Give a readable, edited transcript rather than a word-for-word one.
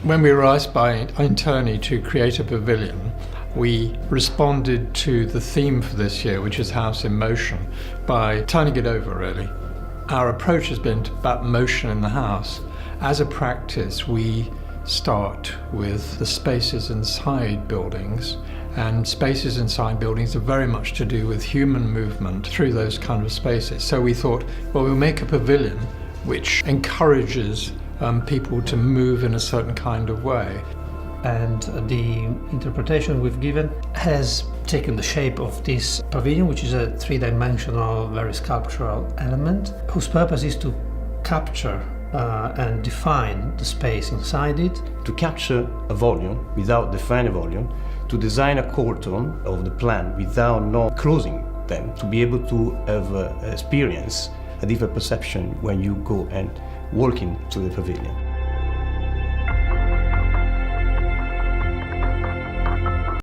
When we were asked by Interni to create a pavilion, we responded to the theme for this year, which is House in Motion, by turning it over really. Our approach has been about motion in the house. As a practice, we start with the spaces inside buildings, and spaces inside buildings are very much to do with human movement through those kind of spaces. So we thought, well, we'll make a pavilion which encourages people to move in a certain kind of way. And the interpretation we've given has taken the shape of this pavilion, which is a three-dimensional, very sculptural element, whose purpose is to capture and define the space inside it. To capture a volume without defining a volume, to design a curtain of the plan without not closing them, to be able to have experience a different perception when you go and walk into the pavilion.